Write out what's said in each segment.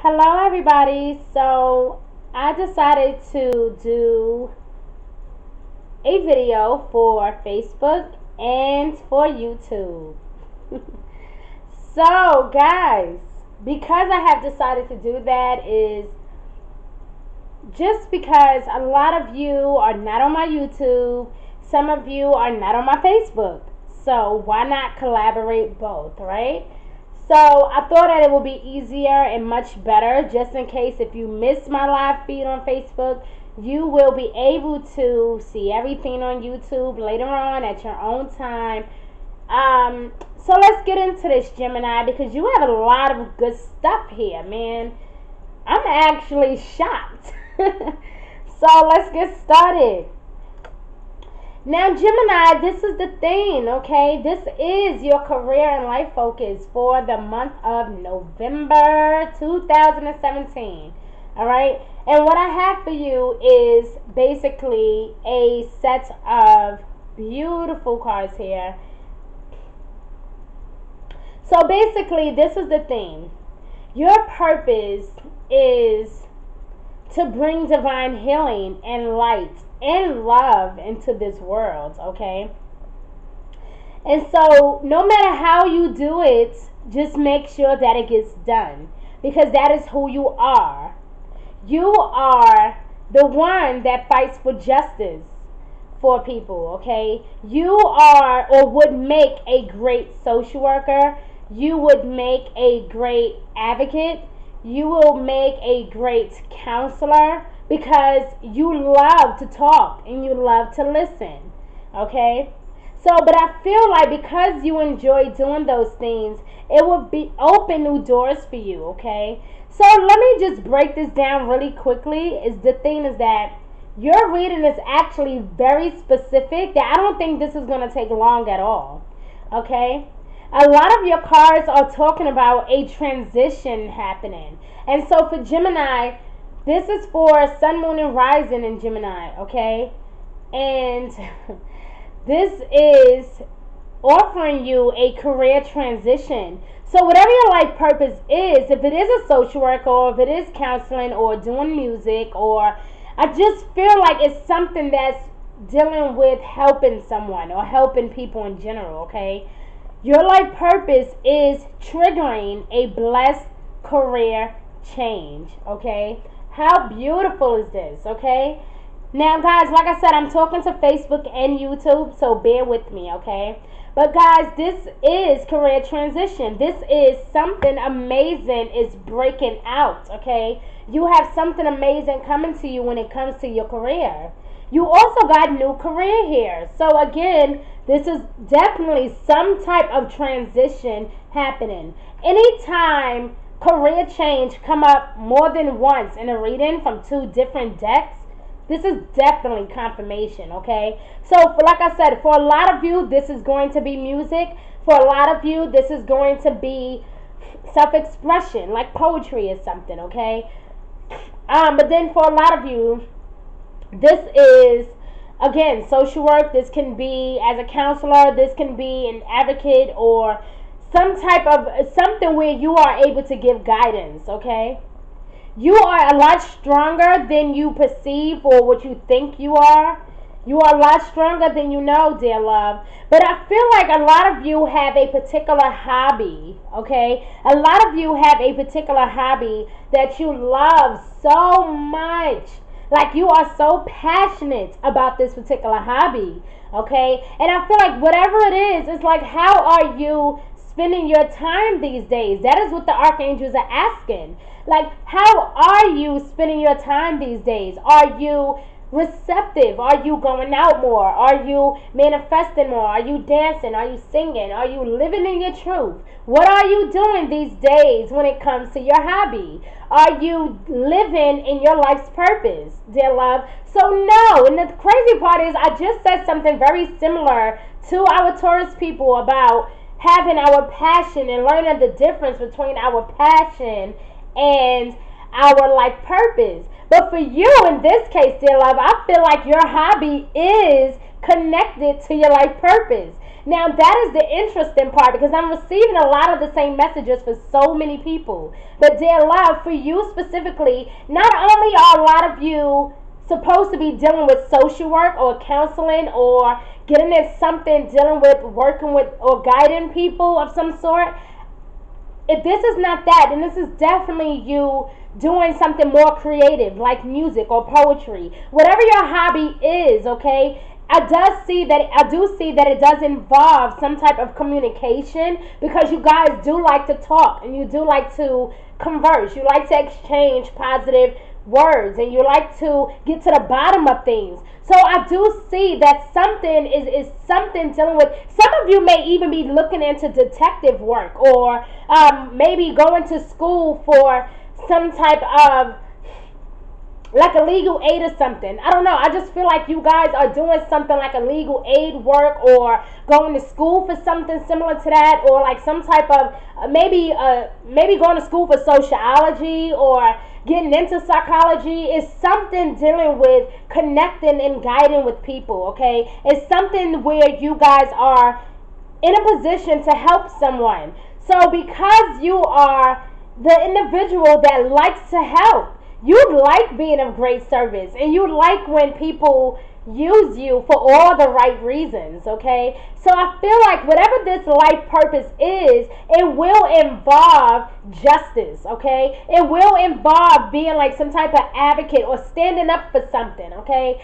Hello, everybody. So, I decided to do a video for Facebook and for YouTube. So, guys, because I have decided to do that is just because a lot of you are not on my YouTube, some of you are not on my Facebook. So, why not collaborate both, right? So I thought that it would be easier and much better just in case if you miss my live feed on Facebook, you will be able to see everything on YouTube later on at your own time. So let's get into this, Gemini, because you have a lot of good stuff here, man. I'm actually shocked. So let's get started. Now, Gemini, this is the thing, okay? This is your career and life focus for the month of November 2017, all right? And what I have for you is basically a set of beautiful cards here. So basically, this is the thing. Your purpose is to bring divine healing and light and love into this world, okay? And so, no matter how you do it, just make sure that it gets done because that is who you are. You are the one that fights for justice for people, okay? You are or would make a great social worker, you would make a great advocate, you will make a great counselor because you love to talk and you love to listen, okay? So, but I feel like because you enjoy doing those things, it will be open new doors for you, okay? So let me just break this down really quickly. Is the thing is that your reading is actually very specific. That I don't think this is going to take long at all, okay? A lot of your cards are talking about a transition happening. And so for Gemini, this is for Sun, Moon, and Rising in Gemini, okay? And this is offering you a career transition. So whatever your life purpose is, if it is a social worker or if it is counseling or doing music, or I just feel like it's something that's dealing with helping someone or helping people in general, okay? Your life purpose is triggering a blessed career change, okay? How beautiful is this, okay? Now, guys, like I said, I'm talking to Facebook and YouTube, so bear with me, okay? But, guys, this is career transition. This is something amazing is breaking out, okay? You have something amazing coming to you when it comes to your career. You also got new career here. So, again, this is definitely some type of transition happening. Anytime career change come up more than once in a reading from two different decks, this is definitely confirmation, okay? So, like I said, for a lot of you, this is going to be music. For a lot of you, this is going to be self-expression, like poetry or something, okay? But then for a lot of you, this is, again, social work. This can be as a counselor. This can be an advocate or some type of something where you are able to give guidance, okay? You are a lot stronger than you perceive or what you think you are. You are a lot stronger than you know, dear love. But I feel like a lot of you have a particular hobby, okay? A lot of you have a particular hobby that you love so much. Like you are so passionate about this particular hobby, okay? And I feel like whatever it is, it's like, how are you spending your time these days? That is what the archangels are asking. Like, how are you spending your time these days? Are you receptive? Are you going out more? Are you manifesting more? Are you dancing? Are you singing? Are you living in your truth? What are you doing these days when it comes to your hobby? Are you living in your life's purpose, dear love? So no, and the crazy part is I just said something very similar to our Taurus people about having our passion and learning the difference between our passion and our life purpose. But for you in this case, dear love, I feel like your hobby is connected to your life purpose. Now, that is the interesting part because I'm receiving a lot of the same messages for so many people. But, dear love, for you specifically, not only are a lot of you supposed to be dealing with social work or counseling or getting into something dealing with working with or guiding people of some sort, if this is not that, then this is definitely you doing something more creative like music or poetry, whatever your hobby is. Okay, I do see that it does involve some type of communication because you guys do like to talk and you do like to converse, you like to exchange positive words, and you like to get to the bottom of things. So I do see that something is something dealing with. Some of you may even be looking into detective work, or maybe going to school for some type of like a legal aid or something. I don't know. I just feel like you guys are doing something like a legal aid work, or going to school for something similar to that, or like some type of maybe going to school for sociology or getting into psychology. Is something dealing with connecting and guiding with people. Okay, it's something where you guys are in a position to help someone. So because you are the individual that likes to help, you like being of great service, and you like when people use you for all the right reasons. Okay, so I feel like whatever this life purpose is, it will involve justice. Okay, it will involve being like some type of advocate or standing up for something. Okay,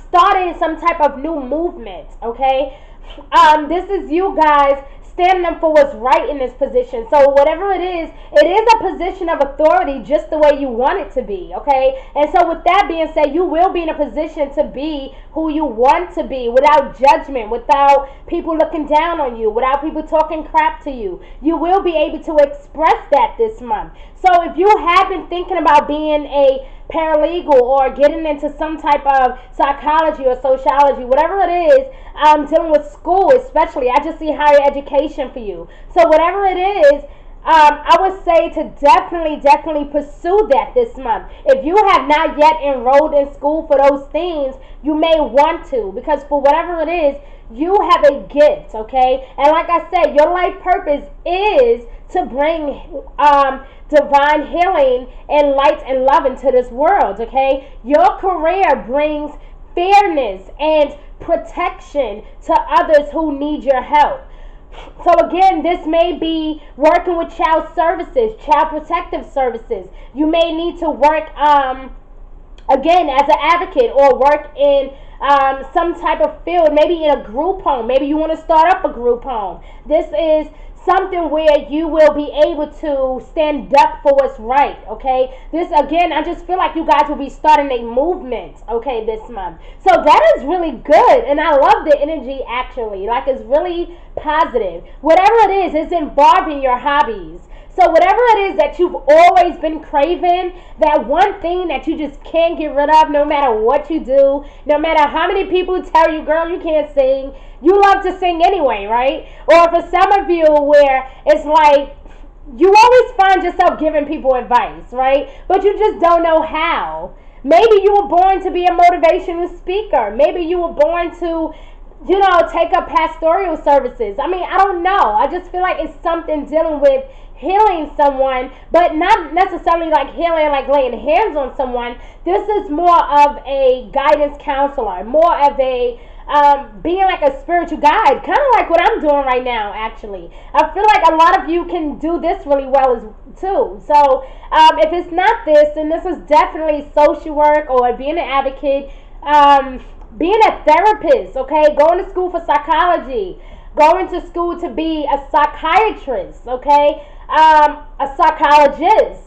starting some type of new movement. Okay, this is you guys standing up for what's right in this position. So whatever it is a position of authority just the way you want it to be, okay? And so with that being said, you will be in a position to be who you want to be without judgment, without people looking down on you, without people talking crap to you. You will be able to express that this month. So if you have been thinking about being a paralegal or getting into some type of psychology or sociology, whatever it is, dealing with school especially, I just see higher education for you. So whatever it is, I would say to definitely pursue that this month. If you have not yet enrolled in school for those things, you may want to, because for whatever it is, you have a gift, okay? And like I said, your life purpose is to bring divine healing and light and love into this world, okay? Your career brings fairness and protection to others who need your help. So again, this may be working with child services, child protective services. You may need to work again as an advocate, or work in some type of field, maybe in a group home. Maybe you want to start up a group home. This is something where you will be able to stand up for what's right, okay? This, again, I just feel like you guys will be starting a movement, okay, this month. So that is really good, and I love the energy, actually. Like, it's really positive. Whatever it is, it's involving your hobbies. So whatever it is that you've always been craving, that one thing that you just can't get rid of no matter what you do, no matter how many people tell you, girl, you can't sing, you love to sing anyway, right? Or for some of you where it's like you always find yourself giving people advice, right? But you just don't know how. Maybe you were born to be a motivational speaker. Maybe you were born to, take up pastoral services. I mean, I don't know. I just feel like it's something dealing with healing someone, but not necessarily like healing, like laying hands on someone. This is more of a guidance counselor, more of a being like a spiritual guide, kind of like what I'm doing right now, actually. I feel like a lot of you can do this really well as too. So if it's not this, then this is definitely social work or being an advocate, being a therapist, okay, going to school for psychology, going to school to be a psychiatrist, okay, a psychologist.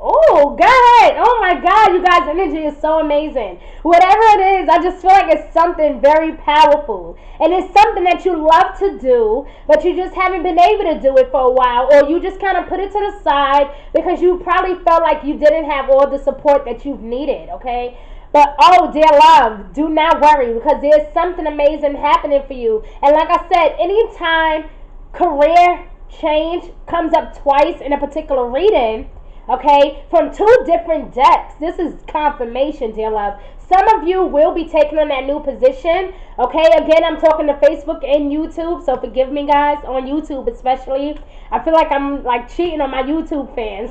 Oh, God. Oh, my God. You guys' energy is so amazing. Whatever it is, I just feel like it's something very powerful. And it's something that you love to do, but you just haven't been able to do it for a while. Or you just kind of put it to the side because you probably felt like you didn't have all the support that you've needed, okay? But, oh, dear love, do not worry, because there's something amazing happening for you. And like I said, anytime career change comes up twice in a particular reading, Okay, from two different decks. This is confirmation, dear love. Some of you will be taking on that new position. Okay, again, I'm talking to Facebook and YouTube, so forgive me, guys, on YouTube especially. I feel like I'm like cheating on my YouTube fans.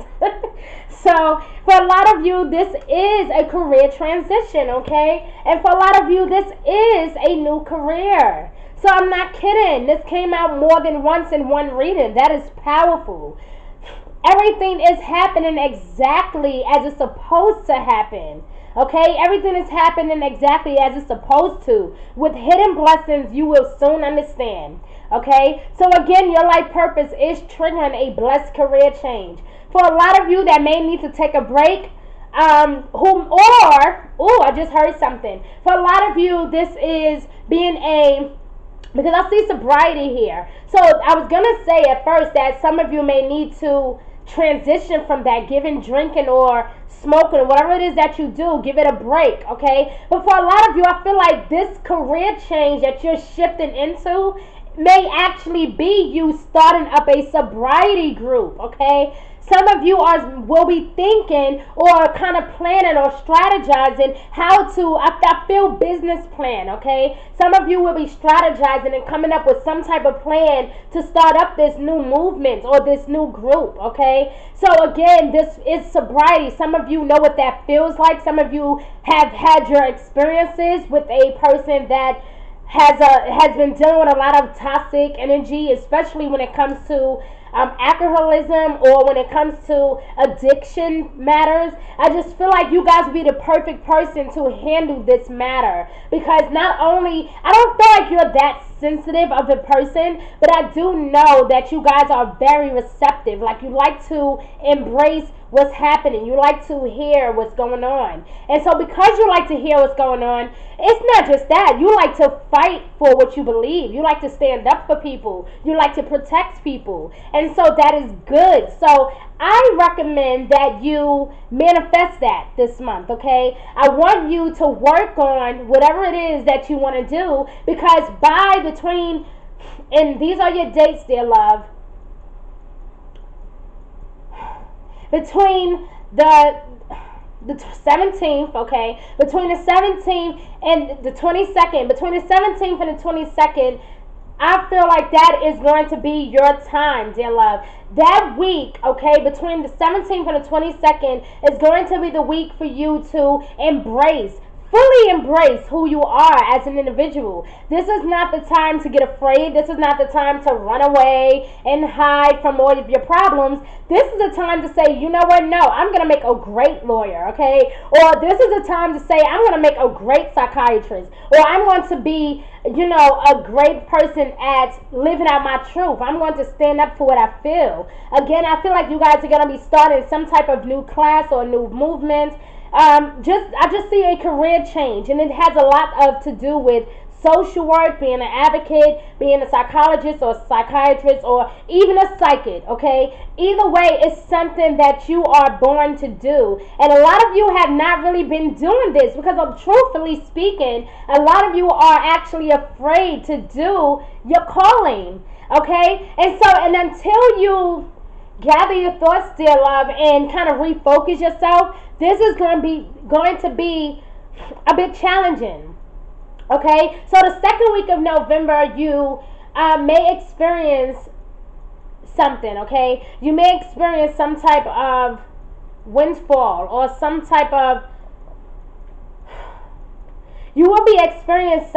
So, for a lot of you, this is a career transition, okay? And for a lot of you, this is a new career. So, I'm not kidding. This came out more than once in one reading. That is powerful. Everything is happening exactly as it's supposed to happen. Okay, everything is happening exactly as it's supposed to. With hidden blessings, you will soon understand. Okay, so again, your life purpose is triggering a blessed career change. For a lot of you that may need to take a break, I just heard something. For a lot of you, this is being because I see sobriety here. So I was gonna say at first that some of you may need to transition from that giving, drinking, or smoking, or whatever it is that you do. Give it a break, okay? But for a lot of you, I feel like this career change that you're shifting into may actually be you starting up a sobriety group, okay? Some of you will be thinking or kind of planning or strategizing how to, I feel, business plan, okay? Some of you will be strategizing and coming up with some type of plan to start up this new movement or this new group, okay? So again, this is sobriety. Some of you know what that feels like. Some of you have had your experiences with a person that has been dealing with a lot of toxic energy, especially when it comes to alcoholism or when it comes to addiction matters. I just feel like you guys would be the perfect person to handle this matter, because not only, I don't feel like you're that sensitive of a person, but I do know that you guys are very receptive. Like, you like to embrace what's happening. You like to hear what's going on. And so because you like to hear what's going on, it's not just that. You like to fight for what you believe. You like to stand up for people. You like to protect people. And so that is good. So I recommend that you manifest that this month, okay? I want you to work on whatever it is that you want to do, because and these are your dates, dear love, between the 17th, okay, between the 17th and the 22nd, between the 17th and the 22nd, I feel like that is going to be your time, dear love. That week, okay, between the 17th and the 22nd is going to be the week for you to fully embrace who you are as an individual. This is not the time to get afraid. This is not the time to run away and hide from all of your problems. This is the time to say, you know what, no, I'm going to make a great lawyer, okay? Or this is the time to say, I'm going to make a great psychiatrist. Or I'm going to be, a great person at living out my truth. I'm going to stand up for what I feel. Again, I feel like you guys are going to be starting some type of new class or new movement. I just see a career change, and it has a lot to do with social work, being an advocate, being a psychologist or a psychiatrist, or even a psychic, okay? Either way, it's something that you are born to do. And a lot of you have not really been doing this because, truthfully speaking, a lot of you are actually afraid to do your calling, okay? And until you gather your thoughts, dear love, and kind of refocus yourself, this is going to be a bit challenging. Okay, so the second week of November, you may experience something. Okay, you may experience some type of windfall or some type of. You will be experiencing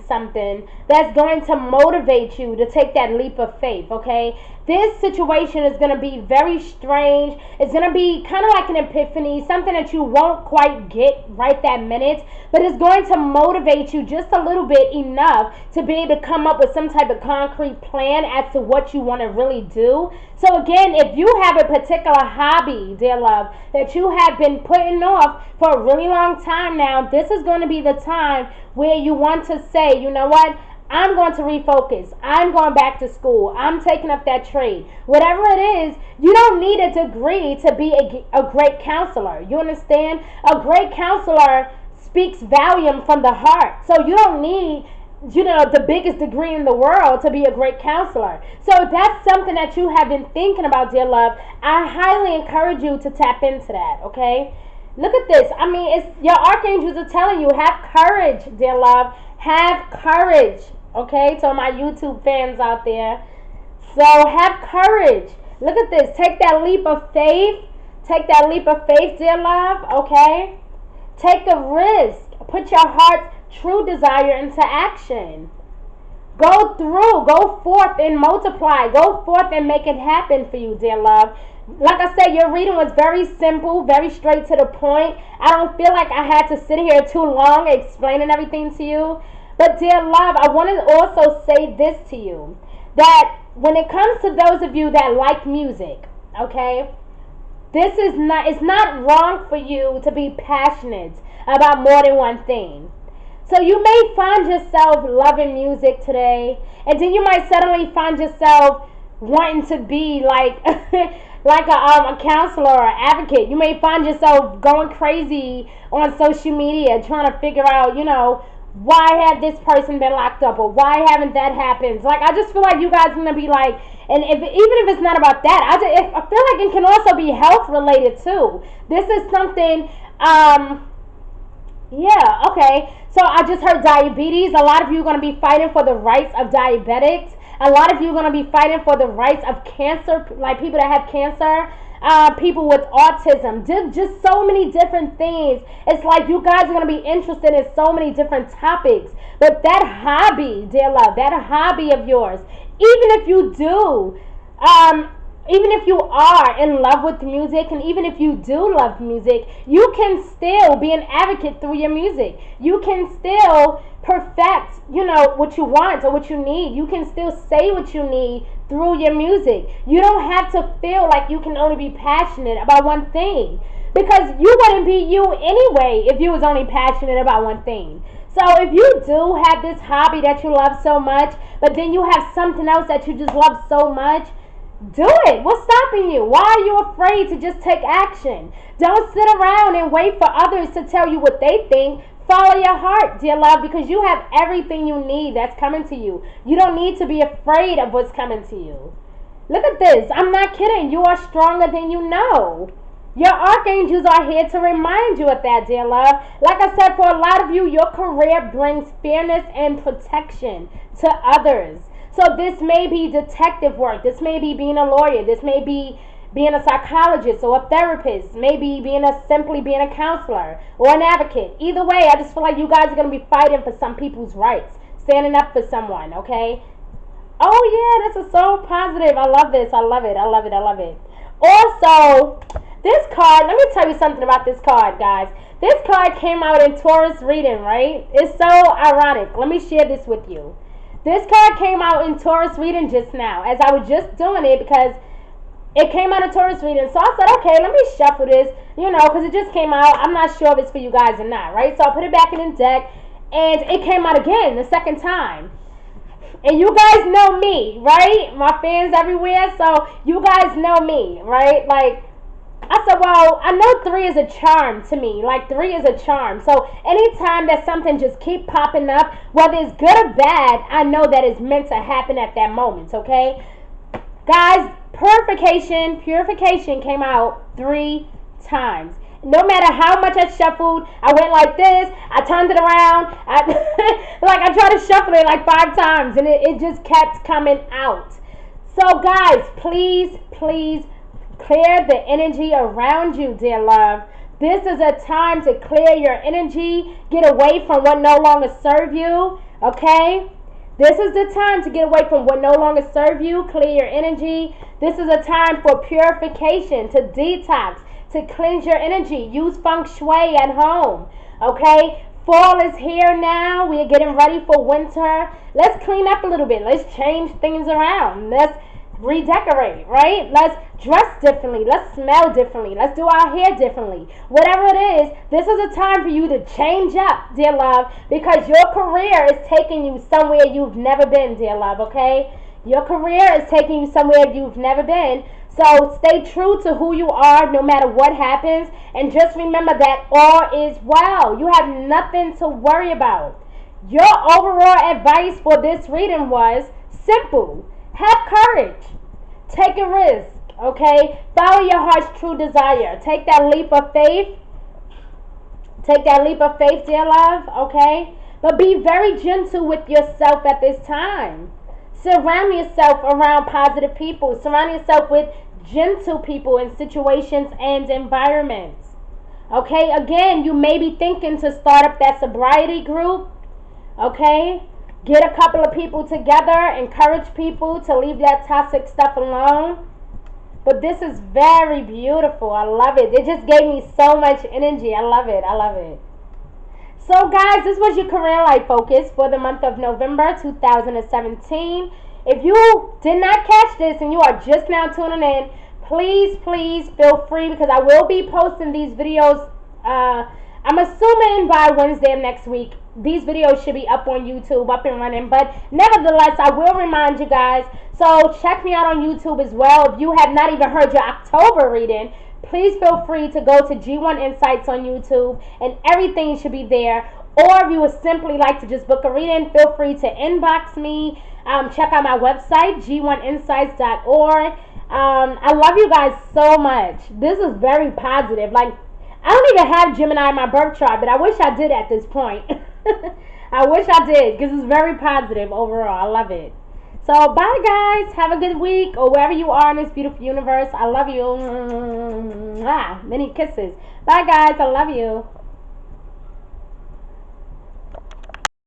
something that's going to motivate you to take that leap of faith, okay? This situation is going to be very strange. It's going to be kind of like an epiphany, something that you won't quite get right that minute, but it's going to motivate you just a little bit enough to be able to come up with some type of concrete plan as to what you want to really do. So again, if you have a particular hobby, dear love, that you have been putting off for a really long time now, this is going to be the time where you want to say, you know what? I'm going to refocus. I'm going back to school. I'm taking up that trade. Whatever it is, you don't need a degree to be a great counselor. You understand? A great counselor speaks volume from the heart. So you don't need the biggest degree in the world to be a great counselor. So if that's something that you have been thinking about, dear love, I highly encourage you to tap into that, okay? Look at this. I mean, it's your archangels are telling you, have courage, dear love. Have courage, okay? To my YouTube fans out there. So have courage. Look at this. Take that leap of faith. Take that leap of faith, dear love, okay? Take a risk. Put your heart's true desire into action. Go forth and multiply. Go forth and make it happen for you, dear love. Like I said, your reading was very simple, very straight to the point. I don't feel like I had to sit here too long explaining everything to you. But dear love, I want to also say this to you, that when it comes to those of you that like music, okay, it's not wrong for you to be passionate about more than one thing. So you may find yourself loving music today, and then you might suddenly find yourself wanting to be like like a counselor or advocate. You may find yourself going crazy on social media trying to figure out, why had this person been locked up, or why haven't that happened? Like, I just feel like you guys are gonna be like, and even if it's not about that, I feel like it can also be health related too. This is something, yeah, okay. So I just heard diabetes. A lot of you are gonna be fighting for the rights of diabetics. A lot of you are going to be fighting for the rights of cancer, like people that have cancer, people with autism, just so many different things. It's like you guys are going to be interested in so many different topics. But that hobby, dear love, that hobby of yours, even if you do, even if you are in love with music, and even if you do love music, you can still be an advocate through your music. You can still perfect, what you want or what you need. You can still say what you need through your music. You don't have to feel like you can only be passionate about one thing, because you wouldn't be you anyway if you was only passionate about one thing. So if you do have this hobby that you love so much, but then you have something else that you just love so much, do it. What's stopping you? Why are you afraid to just take action? Don't sit around and wait for others to tell you what they think. Follow your heart, dear love, because you have everything you need that's coming to you. You don't need to be afraid of what's coming to you. Look at this. I'm not kidding. You are stronger than you know. Your archangels are here to remind you of that, dear love. Like I said, for a lot of you, your career brings fairness and protection to others. So this may be detective work. This may be being a lawyer. This may be being a psychologist or a therapist. Maybe simply being a counselor or an advocate. Either way, I just feel like you guys are going to be fighting for some people's rights. Standing up for someone, okay? Oh yeah, this is so positive. I love this. I love it. I love it. I love it. Also, this card, let me tell you something about this card, guys. This card came out in Taurus reading, right? It's so ironic. Let me share this with you. This card came out in Taurus reading just now, as I was just doing it, because it came out of Taurus reading. So I said, okay, let me shuffle this, because it just came out. I'm not sure if it's for you guys or not, right? So I put it back in the deck, and it came out again the second time. And you guys know me, right? My fans everywhere, so you guys know me, right? Like, I said, well, I know 3 is a charm to me. Like, 3 is a charm. So anytime that something just keep popping up, whether it's good or bad, I know that it's meant to happen at that moment, okay? Guys, purification came out 3 times. No matter how much I shuffled, I went like this, I turned it around, I tried to shuffle it like 5 times, and it just kept coming out. So guys, please clear the energy around you, dear love. This is a time to clear your energy, get away from what no longer serves you, okay? This is the time to get away from what no longer serves you, clear your energy. This is a time for purification, to detox, to cleanse your energy. Use feng shui at home, okay? Fall is here now. We are getting ready for winter. Let's clean up a little bit. Let's change things around. Let's redecorate, right? Let's dress differently. Let's smell differently. Let's do our hair differently. Whatever it is, this is a time for you to change up, dear love, because your career is taking you somewhere you've never been, dear love, okay? Your career is taking you somewhere you've never been. So stay true to who you are no matter what happens, and just remember that all is well. You have nothing to worry about. Your overall advice for this reading was simple. Have courage. Take a risk. Okay? Follow your heart's true desire. Take that leap of faith. Take that leap of faith, dear love. Okay? But be very gentle with yourself at this time. Surround yourself around positive people. Surround yourself with gentle people in situations and environments. Okay? Again, you may be thinking to start up that sobriety group. Okay? Get a couple of people together. Encourage people to leave that toxic stuff alone. But this is very beautiful. I love it. It just gave me so much energy. I love it. I love it. So, guys, this was your career life focus for the month of November 2017. If you did not catch this and you are just now tuning in, please feel free, because I will be posting these videos. I'm assuming by Wednesday of next week, these videos should be up on YouTube, up and running. But nevertheless, I will remind you guys. So check me out on YouTube as well. If you have not even heard your October reading, please feel free to go to G1 Insights on YouTube, and everything should be there. Or if you would simply like to just book a reading, feel free to inbox me. Check out my website, g1insights.org. I love you guys so much. This is very positive. Like, I don't even have Gemini in my birth chart, but I wish I did at this point. I wish I did, because it's very positive overall. I love it. So, bye, guys. Have a good week, or wherever you are in this beautiful universe. I love you. Many kisses. Bye, guys. I love you.